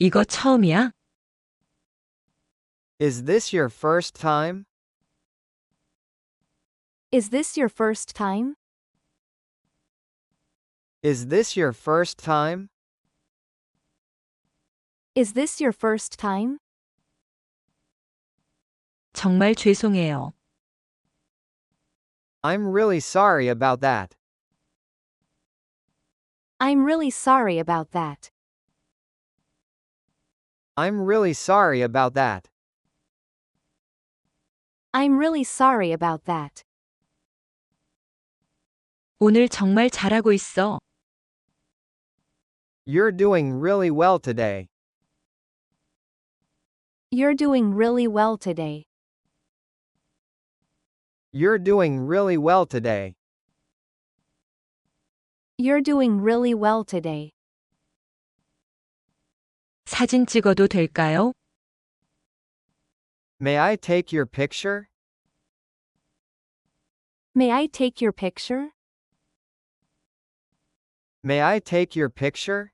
이거 처음이야? Is this your first time? Is this your first time? Is this your first time? Is this your first time? 정말 죄송해요. I'm really sorry about that. I'm really sorry about that. I'm really sorry about that. I'm really sorry about that. 오늘 정말 잘하고 있어. You're doing really well today. You're doing really well today. You're doing really well today. You're doing really well today. 사진 찍어도 될까요? May I take your picture? May I take your picture? May I take your picture?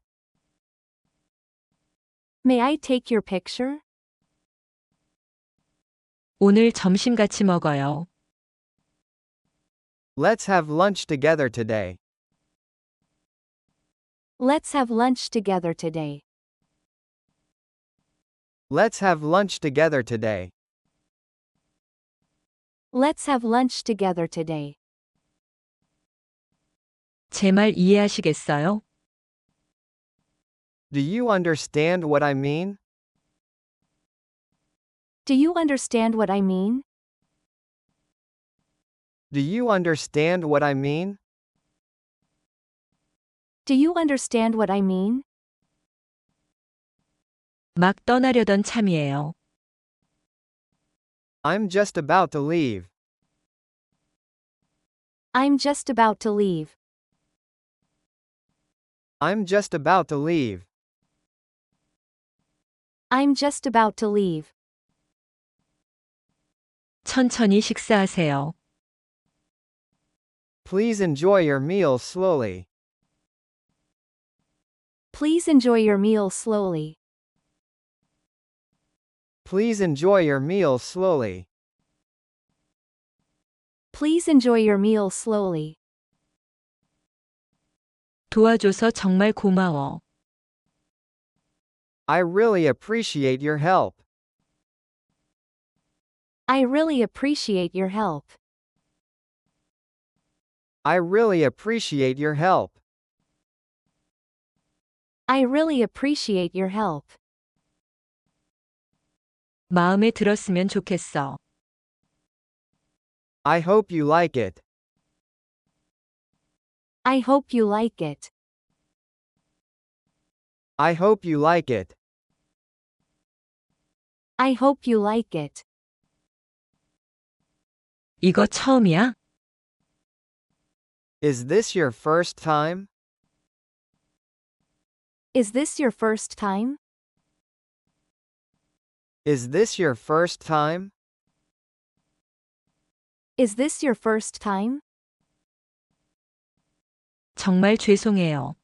May I take your picture? 오늘 점심 같이 먹어요. Let's have lunch together today. Let's have lunch together today. Let's have lunch together today. Let's have lunch together today. 제 말 이해하시겠어요? Do you understand what I mean? Do you understand what I mean? Do you understand what I mean? Do you understand what I mean? 막 떠나려던 참이에요. I'm just about to leave. I'm just about to leave. I'm just about to leave. I'm just about to leave. 천천히 식사하세요. Please enjoy your meal slowly. Please enjoy your meal slowly. Please enjoy your meal slowly. Please enjoy your meal slowly. 도와줘서 정말 고마워. I really appreciate your help. I really appreciate your help. I really appreciate your help. I really appreciate your help. 마음에 들었으면 좋겠어. I hope you like it. I hope you like it. I hope you like it. I hope you like it. 이거 처음이야? Is this your first time? Is this your first time? Is this your first time? Is this your first time? 정말 죄송해요.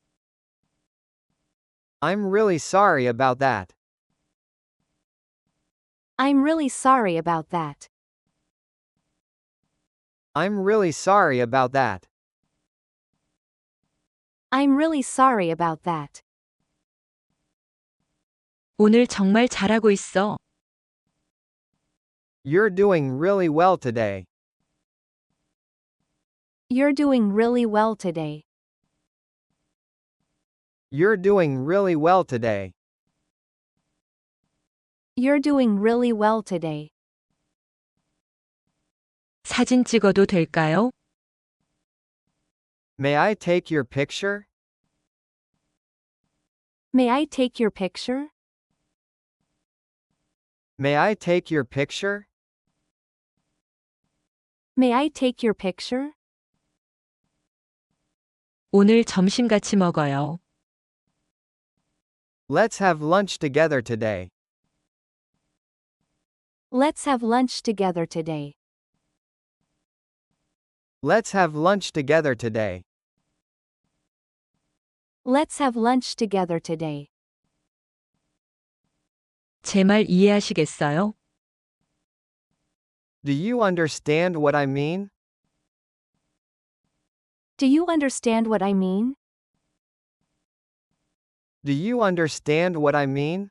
I'm really sorry about that. I'm really sorry about that. I'm really sorry about that. I'm really sorry about that. 오늘 정말 잘하고 있어. You're doing really well today. You're doing really well today. You're doing really well today. You're doing really well today. 사진 찍어도 될까요? May I take your picture? May I take your picture? May I take your picture? May I take your picture? 오늘 점심 같이 먹어요. Let's have lunch together today. Let's have lunch together today. Let's have lunch together today. Let's have lunch together today. 제 말 이해하시겠어요? Do you understand what I mean? Do you understand what I mean? Do you understand what I mean?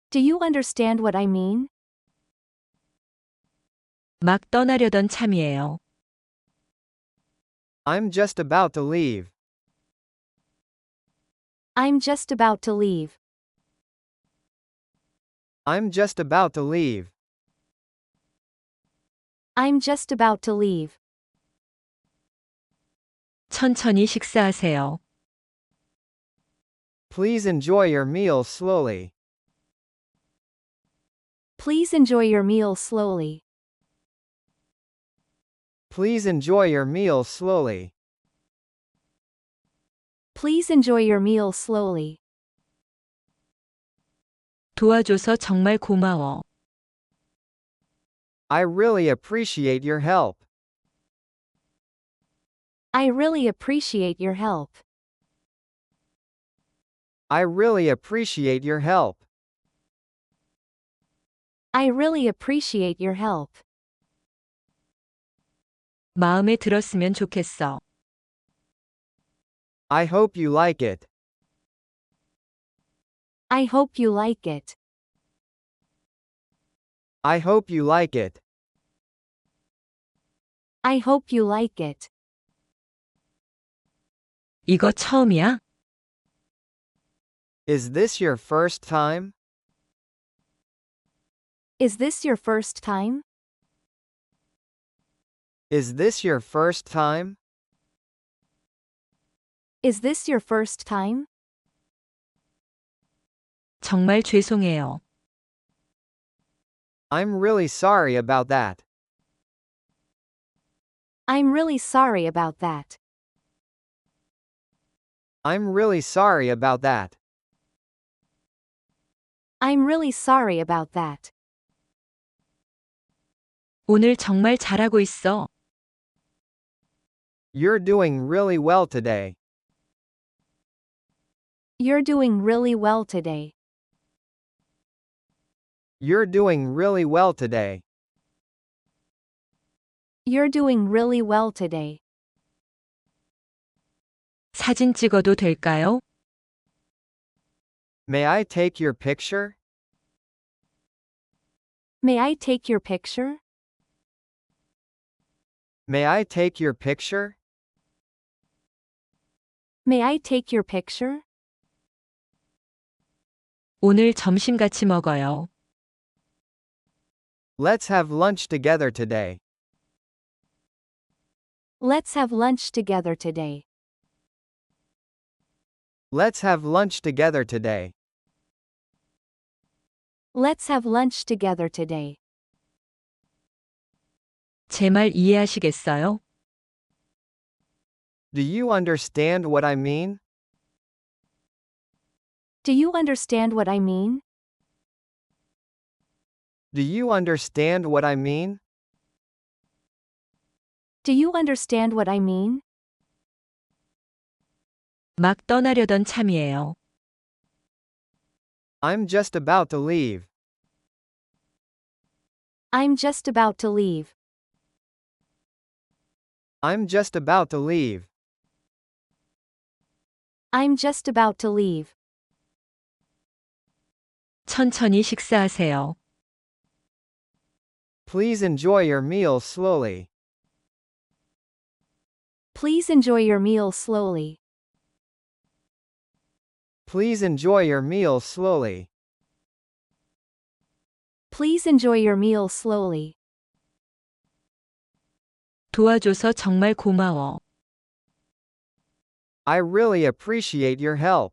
Do you understand what I mean? 막 떠나려던 참이에요. I'm just about to leave. I'm just about to leave. I'm just about to leave. I'm just about to leave. 천천히 식사하세요. Please enjoy your meal slowly. Please enjoy your meal slowly. Please enjoy your meal slowly. Please enjoy your meal slowly. 도와줘서 정말 고마워. I really appreciate your help. I really appreciate your help. I really appreciate your help. I really appreciate your help. 마음에 들었으면 좋겠어. I hope you like it. I hope you like it. I hope you like it. I hope you like it. 이거 처음이야? Is this your first time? Is this your first time? Is this your first time? Is this your first time? 정말 죄송해요. I'm really sorry about that. I'm really sorry about that. I'm really sorry about that. I'm really sorry about that. 오늘 정말 잘하고 있어. You're doing really well today. You're doing really well today. You're doing really well today. You're doing really well today. 사진 찍어도 될까요? May I take your picture? May I take your picture? May I take your picture? May I take your picture? 오늘 점심 같이 먹어요. Let's have lunch together today. Let's have lunch together today. Let's have lunch together today. Let's have lunch together today. 제 말 이해하시겠어요? Do you understand what I mean? Do you understand what I mean? Do you understand what I mean? Do you understand what I mean? 막 떠나려던 참이에요. I'm just about to leave. I'm just about to leave. I'm just about to leave. I'm just about to leave. 천천히 식사하세요. Please enjoy your meal slowly. Please enjoy your meal slowly. Please enjoy your meal slowly. Please enjoy your meal slowly. 도와줘서 정말 고마워. I really appreciate your help.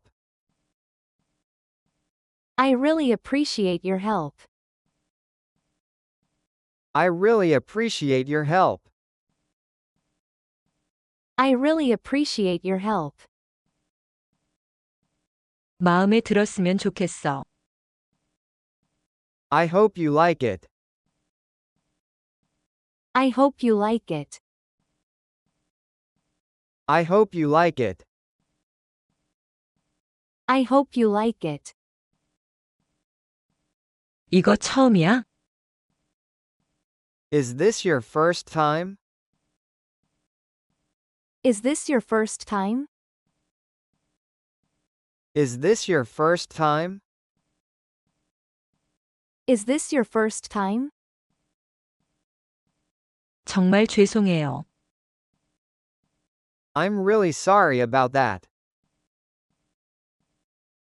I really appreciate your help. I really appreciate your help. I really appreciate your help. 마음에 들었으면 좋겠어. I hope you like it. I hope you like it. I hope you like it. I hope you like it. 이거 처음이야? Is this your first time? Is this your first time? Is this your first time? Is this your first time? 정말 죄송해요. I'm really sorry about that.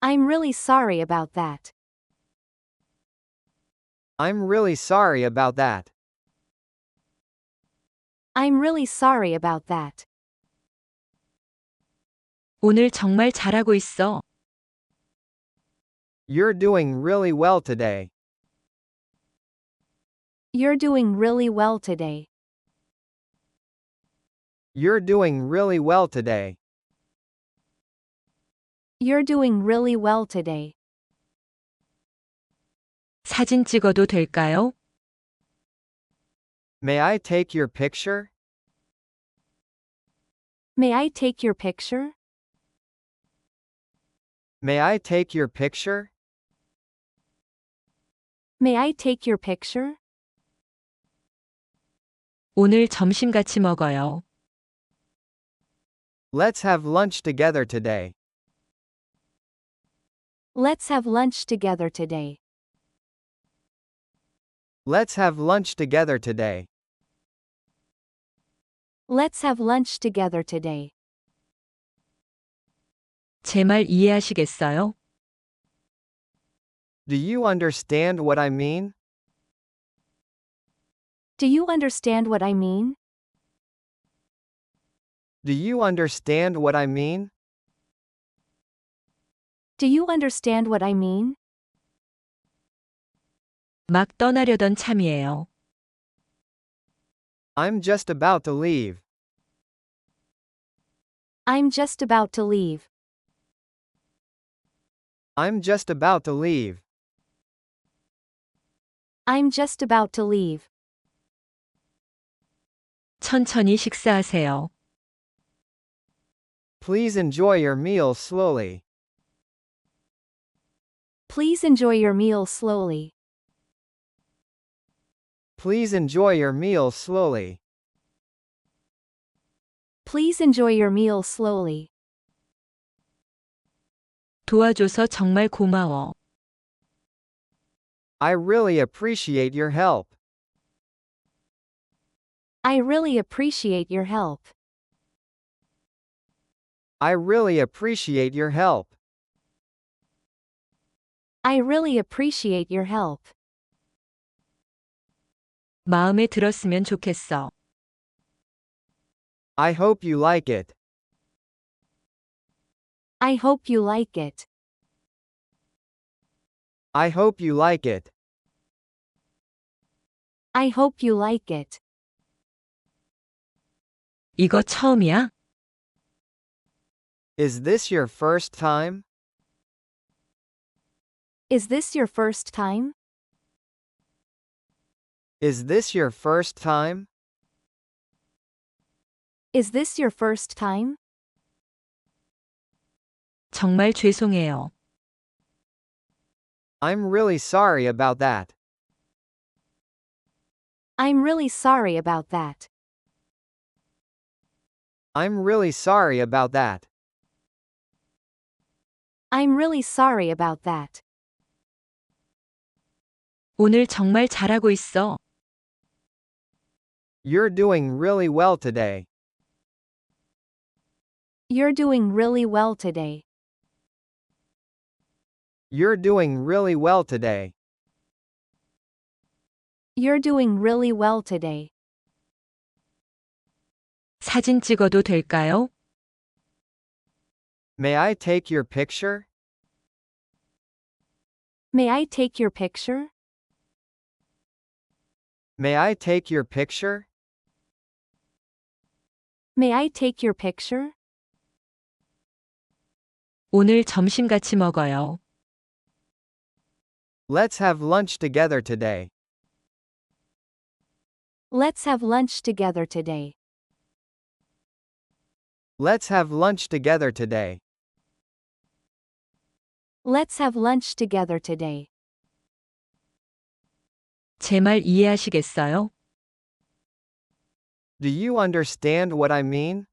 I'm really sorry about that. I'm really sorry about that. I'm really sorry about that. 오늘 정말 잘하고 있어. You're doing really well today. You're doing really well today. You're doing really well today. You're doing really well today. 사진 찍어도 될까요? May I take your picture? May I take your picture? May I take your picture? May I take your picture? 오늘 점심 같이 먹어요. Let's have lunch together today. Let's have lunch together today. Let's have lunch together today. Let's have lunch together today. 제 말 이해하시겠어요? Do you understand what I mean? Do you understand what I mean? Do you understand what I mean? Do you understand what I mean? 막 떠나려던 참이에요. I'm just about to leave. I'm just about to leave. I'm just about to leave. I'm just about to leave. 천천히 식사하세요. Please enjoy your meal slowly. Please enjoy your meal slowly. Please enjoy your meal slowly. Please enjoy your meal slowly. 도와줘서 정말 고마워. I really appreciate your help. I really appreciate your help. I really appreciate your help. I really appreciate your help. 마음에 들었으면 좋겠어. I hope you like it. I hope you like it. I hope you like it. I hope you like it. 이거 처음이야? Is this your first time? Is this your first time? Is this your first time? Is this your first time? 정말 죄송해요. I'm really sorry about that. I'm really sorry about that. I'm really sorry about that. I'm really sorry about that. 오늘 정말 잘하고 있어. You're doing really well today. You're doing really well today. You're doing really well today. You're doing really well today. 사진 찍어도 될까요? May I take your picture? May I take your picture? May I take your picture? May I take your picture? 오늘 점심 같이 먹어요. Let's have lunch together today. Let's have lunch together today. Let's have lunch together today. Let's have lunch together today. 제 말 이해하시겠어요? Do you understand what I mean?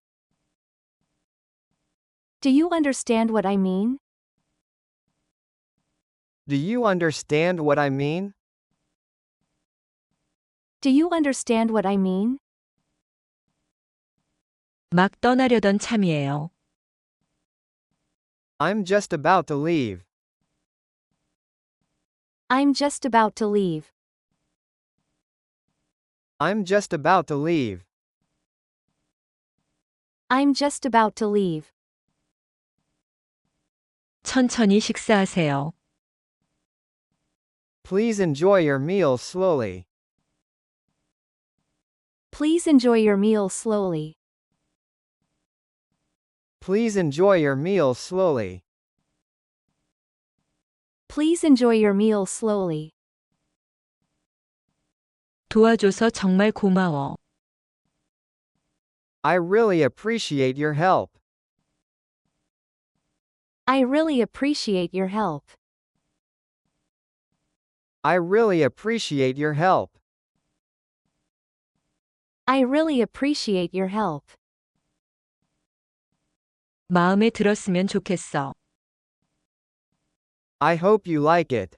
Do you understand what I mean? Do you understand what I mean? Do you understand what I mean? 막 떠나려던 참이에요. I'm just about to leave. I'm just about to leave. I'm just about to leave. I'm just about to leave. 천천히 식사하세요. Please enjoy your meal slowly. Please enjoy your meal slowly. Please enjoy your meal slowly. Please enjoy your meal slowly. 도와줘서 정말 고마워. I really appreciate your help. I really appreciate your help. I really appreciate your help. I really appreciate your help. 마음에 들었으면 좋겠어. I hope you like it.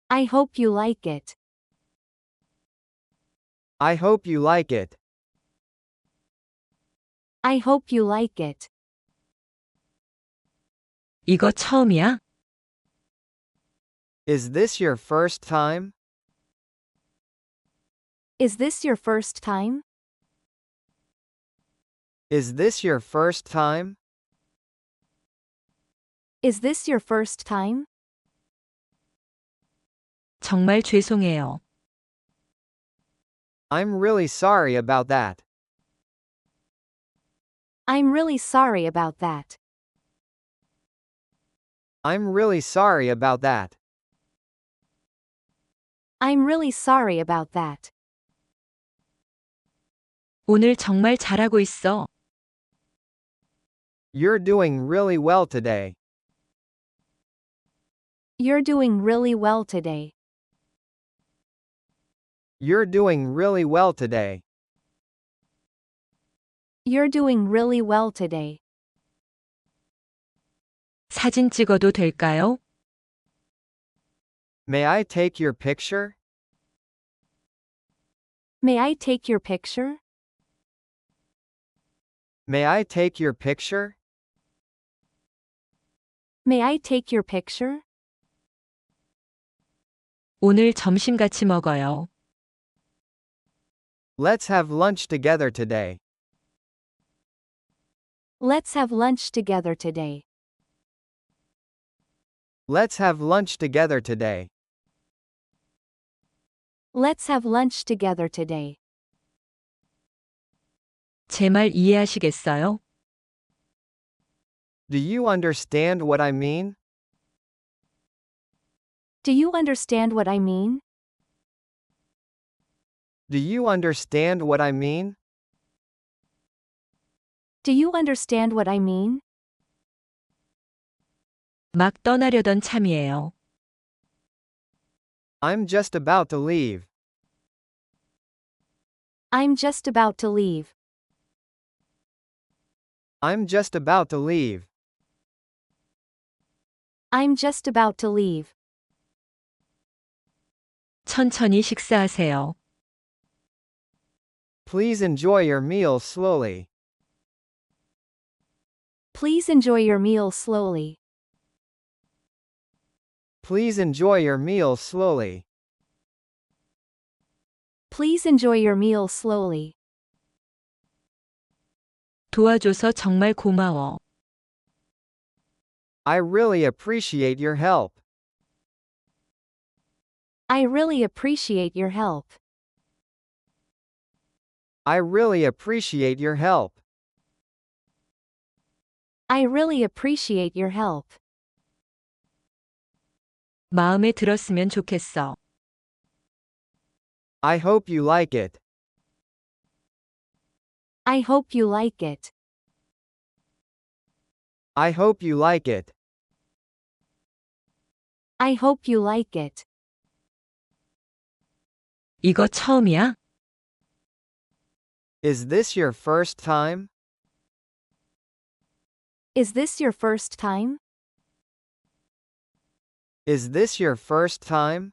I hope you like it. I hope you like it. I hope you like it. 이거 처음이야? Is this your first time? Is this your first time? Is this your first time? Is this your first time? 정말 죄송해요. I'm really sorry about that. I'm really sorry about that. I'm really sorry about that. I'm really sorry about that. 오늘 정말 잘하고 있어. You're doing really well today. You're doing really well today. You're doing really well today. You're doing really well today. 사진 찍어도 될까요? May I take your picture? May I take your picture? May I take your picture? May I take your picture? 오늘 점심 같이 먹어요. Let's have lunch together today. Let's have lunch together today. Let's have lunch together today. Let's have lunch together today. 제 말 이해하시겠어요? Do you understand what I mean? Do you understand what I mean? Do you understand what I mean? Do you understand what I mean? 막 떠나려던 참이에요. I'm just about to leave. I'm just about to leave. I'm just about to leave. I'm just about to leave. 천천히 식사하세요. Please enjoy your meal slowly. Please enjoy your meal slowly. Please enjoy your meal slowly. Please enjoy your meal slowly. 도와줘서 정말 고마워. I really appreciate your help. I really appreciate your help. I really appreciate your help. I really appreciate your help. 마음에 들었으면 좋겠어. I hope you like it. I hope you like it. I hope you like it. I hope you like it. 이거 처음이야? Is this your first time? Is this your first time? Is this your first time?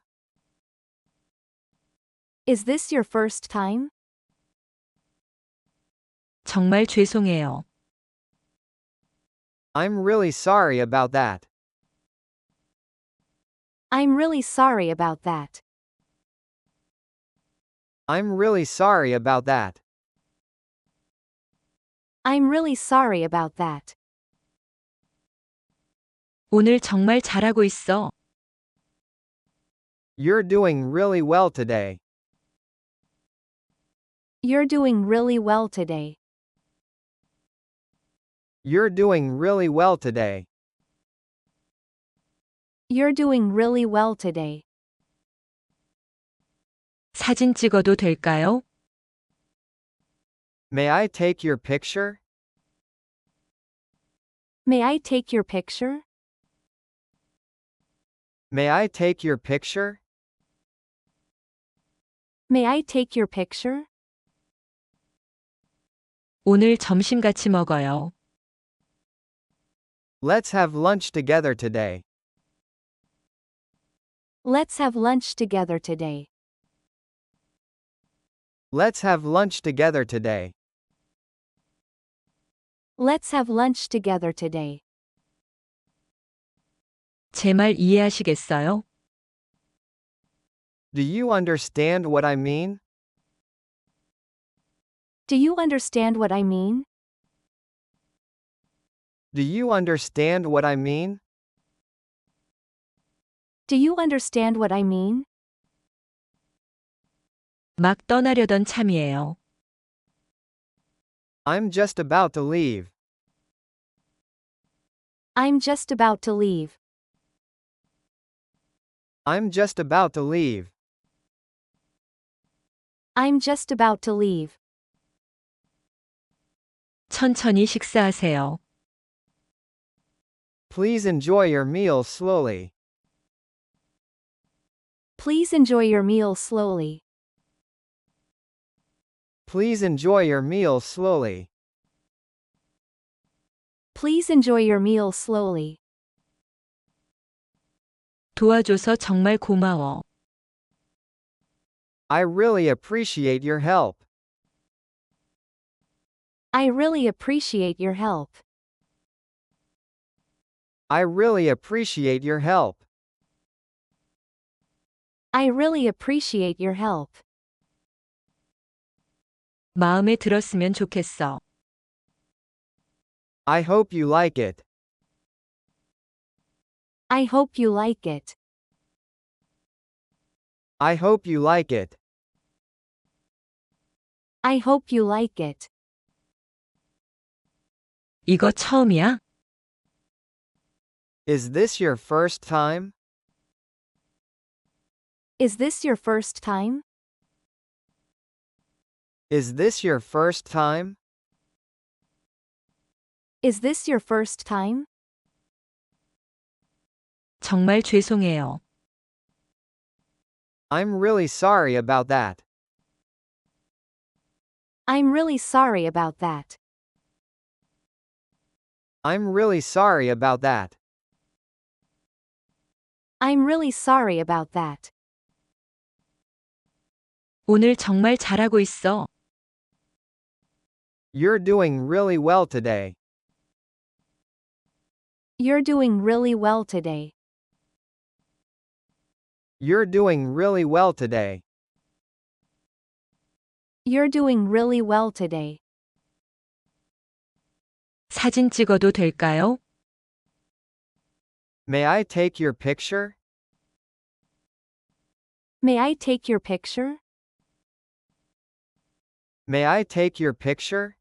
Is this your first time? 정말 죄송해요. I'm really sorry about that. I'm really sorry about that. I'm really sorry about that. I'm really sorry about that. 오늘 정말 잘하고 있어. You're doing really well today. You're doing really well today. You're doing really well today. You're doing really well today. 사진 찍어도 될까요? May I take your picture? May I take your picture? May I take your picture? May I take your picture? 오늘 점심 같이 먹어요. Let's have lunch together today. Let's have lunch together today. Let's have lunch together today. Let's have lunch together today. 제 말 이해하시겠어요? Do you understand what I mean? Do you understand what I mean? Do you understand what I mean? Do you understand what I mean? 막 떠나려던 참이에요. I'm just about to leave. I'm just about to leave. I'm just about to leave. I'm just about to leave. 천천히 식사하세요. Please enjoy your meal slowly. Please enjoy your meal slowly. Please enjoy your meal slowly. Please enjoy your meal slowly. 도와줘서 정말 고마워. I really appreciate your help. I really appreciate your help. I really appreciate your help. I really appreciate your help. 마음에 들었으면 좋겠어. I hope you like it. I hope you like it. I hope you like it. I hope you like it. 이거 처음이야? Is this your first time? Is this your first time? Is this your first time? Is this your first time? 정말 죄송해요. I'm really sorry about that. I'm really sorry about that. I'm really sorry about that. I'm really sorry about that. 오늘 정말 잘하고 있어. You're doing really well today. You're doing really well today. You're doing really well today. You're doing really well today. 사진 찍어도 될까요? May I take your picture? May I take your picture? May I take your picture?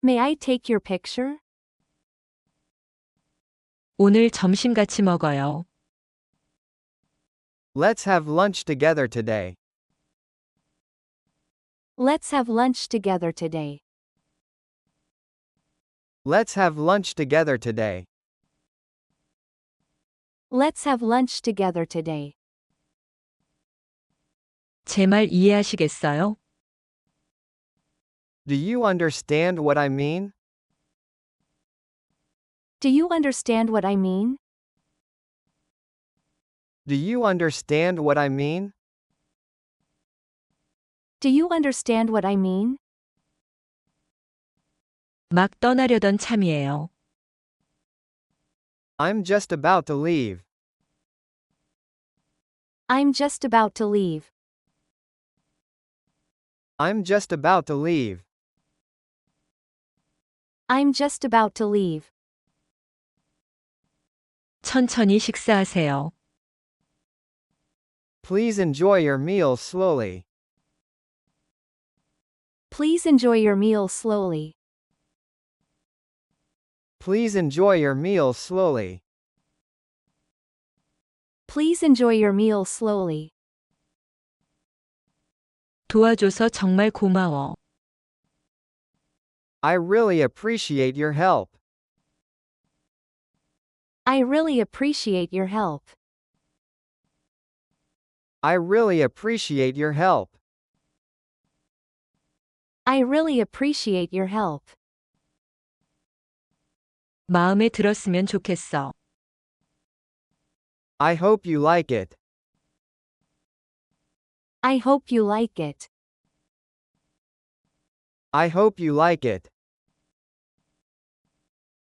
May I take your picture? 오늘 점심 같이 먹어요. Let's have lunch together today. Let's have lunch together today. Let's have lunch together today. Let's have lunch together today. 제 말 이해하시겠어요? Do you understand what I mean? Do you understand what I mean? Do you understand what I mean? Do you understand what I mean? 막 떠나려던 참이에요. I'm just about to leave. I'm just about to leave. I'm just about to leave. I'm just about to leave. 천천히 식사하세요. Please enjoy your meal slowly. Please enjoy your meal slowly. Please enjoy your meal slowly. Please enjoy your meal slowly. 도와줘서 정말 고마워. I really appreciate your help. I really appreciate your help. I really appreciate your help. I really appreciate your help. 마음에 들었으면 좋겠어. I hope you like it. I hope you like it. I hope you like it.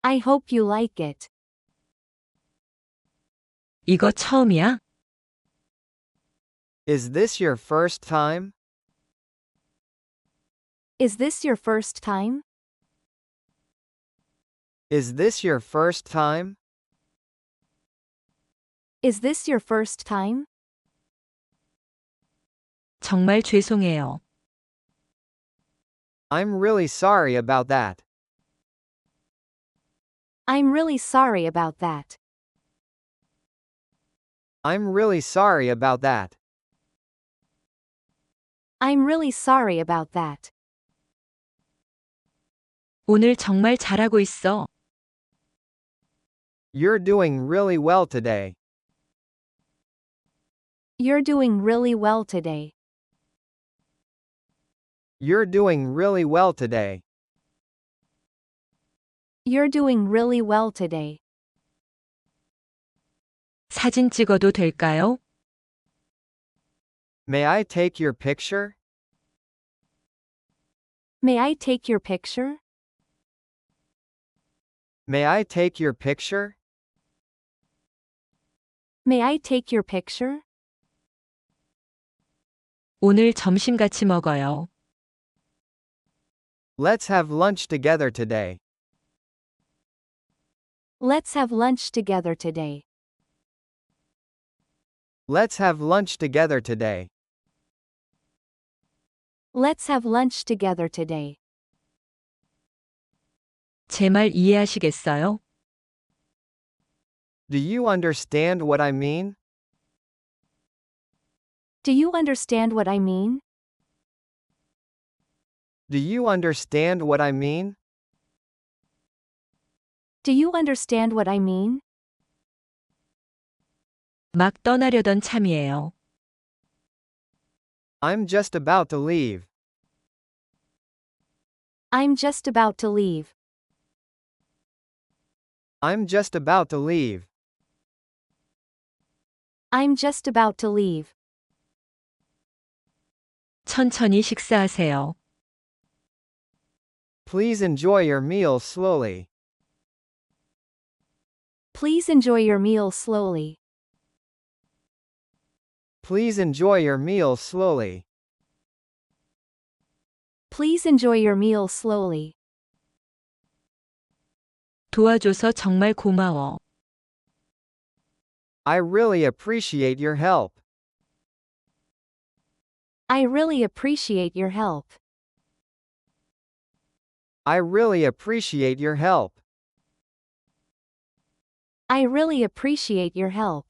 I hope you like it. 이거 처음이야? Is this your first time? Is this your first time? Is this your first time? Is this your first time? 정말 죄송해요. I'm really sorry about that. I'm really sorry about that. I'm really sorry about that. I'm really sorry about that. 오늘 정말 잘하고 있어. You're doing really well today. You're doing really well today. You're doing really well today. You're doing really well today. 사진 찍어도 될까요? May I take your picture? May I take your picture? May I take your picture? May I take your picture? 오늘 점심 같이 먹어요. Let's have lunch together today. Let's have lunch together today. Let's have lunch together today. Let's have lunch together today. 제 말 이해하시겠어요? Do you understand what I mean? Do you understand what I mean? Do you understand what I mean? Do you understand what I mean? 막 떠나려던 참이에요. I'm just about to leave. I'm just about to leave. I'm just about to leave. I'm just about to leave. 천천히 식사하세요. Please enjoy your meal slowly. Please enjoy your meal slowly. Please enjoy your meal slowly. Please enjoy your meal slowly. 도와줘서 정말 고마워. I really appreciate your help. I really appreciate your help. I really appreciate your help. I really appreciate your help.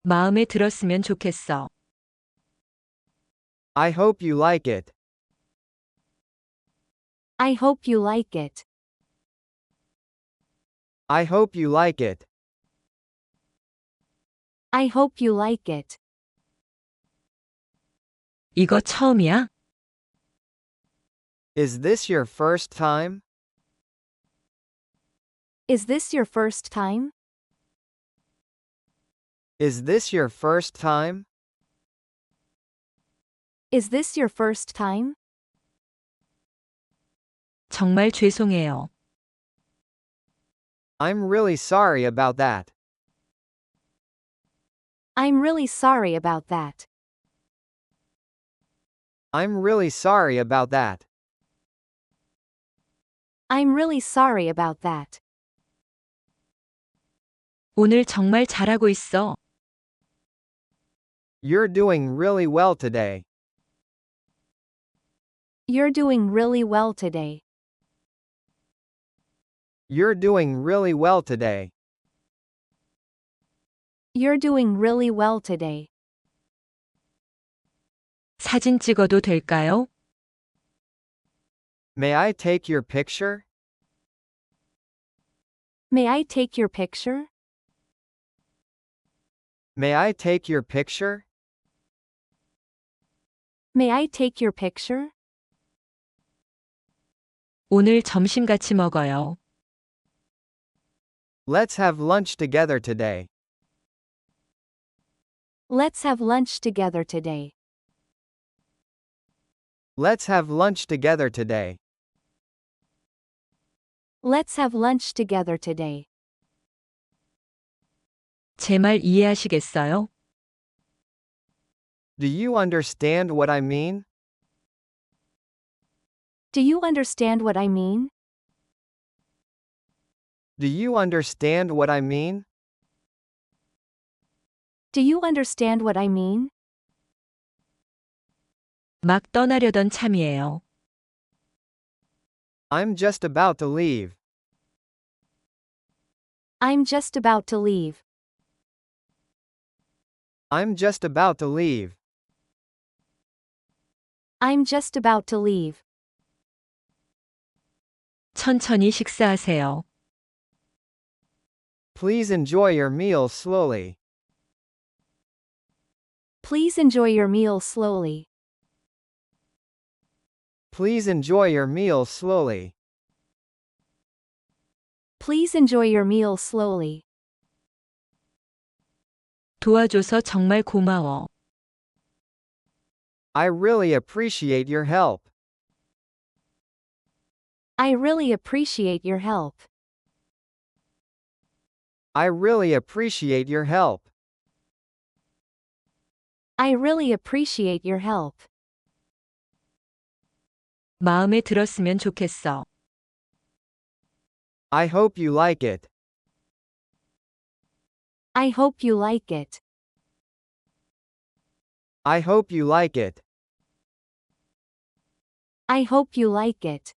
마음에 들었으면 좋겠어. I hope you like it. I hope you like it. I hope you like it. I hope you like it. 이거 처음이야? Is this your first time? Is this your first time? Is this your first time? Is this your first time? 정말 죄송해요. I'm really sorry about that. I'm really sorry about that. I'm really sorry about that. I'm really sorry about that. 오늘 정말 잘하고 있어. You're doing really well today. You're doing really well today. You're doing really well today. You're doing really well today. 사진 찍어도 될까요? May I take your picture? May I take your picture? May I take your picture? May I take your picture? 오늘 점심 같이 먹어요. Let's have lunch together today. Let's have lunch together today. Let's have lunch together today. Let's have lunch together today. 제 말 이해하시겠어요? Do you understand what I mean? Do you understand what I mean? Do you understand what I mean? Do you understand what I mean? 막 떠나려던 참이에요. I'm just about to leave. I'm just about to leave. I'm just about to leave. I'm just about to leave. 천천히 식사하세요. Please enjoy your meal slowly. Please enjoy your meal slowly. Please enjoy your meal slowly. Please enjoy your meal slowly. 도와줘서 정말 고마워. I really appreciate your help. I really appreciate your help. I really appreciate your help. I really appreciate your help. 마음에 들었으면 좋겠어. I hope you like it. I hope you like it. I hope you like it. I hope you like it.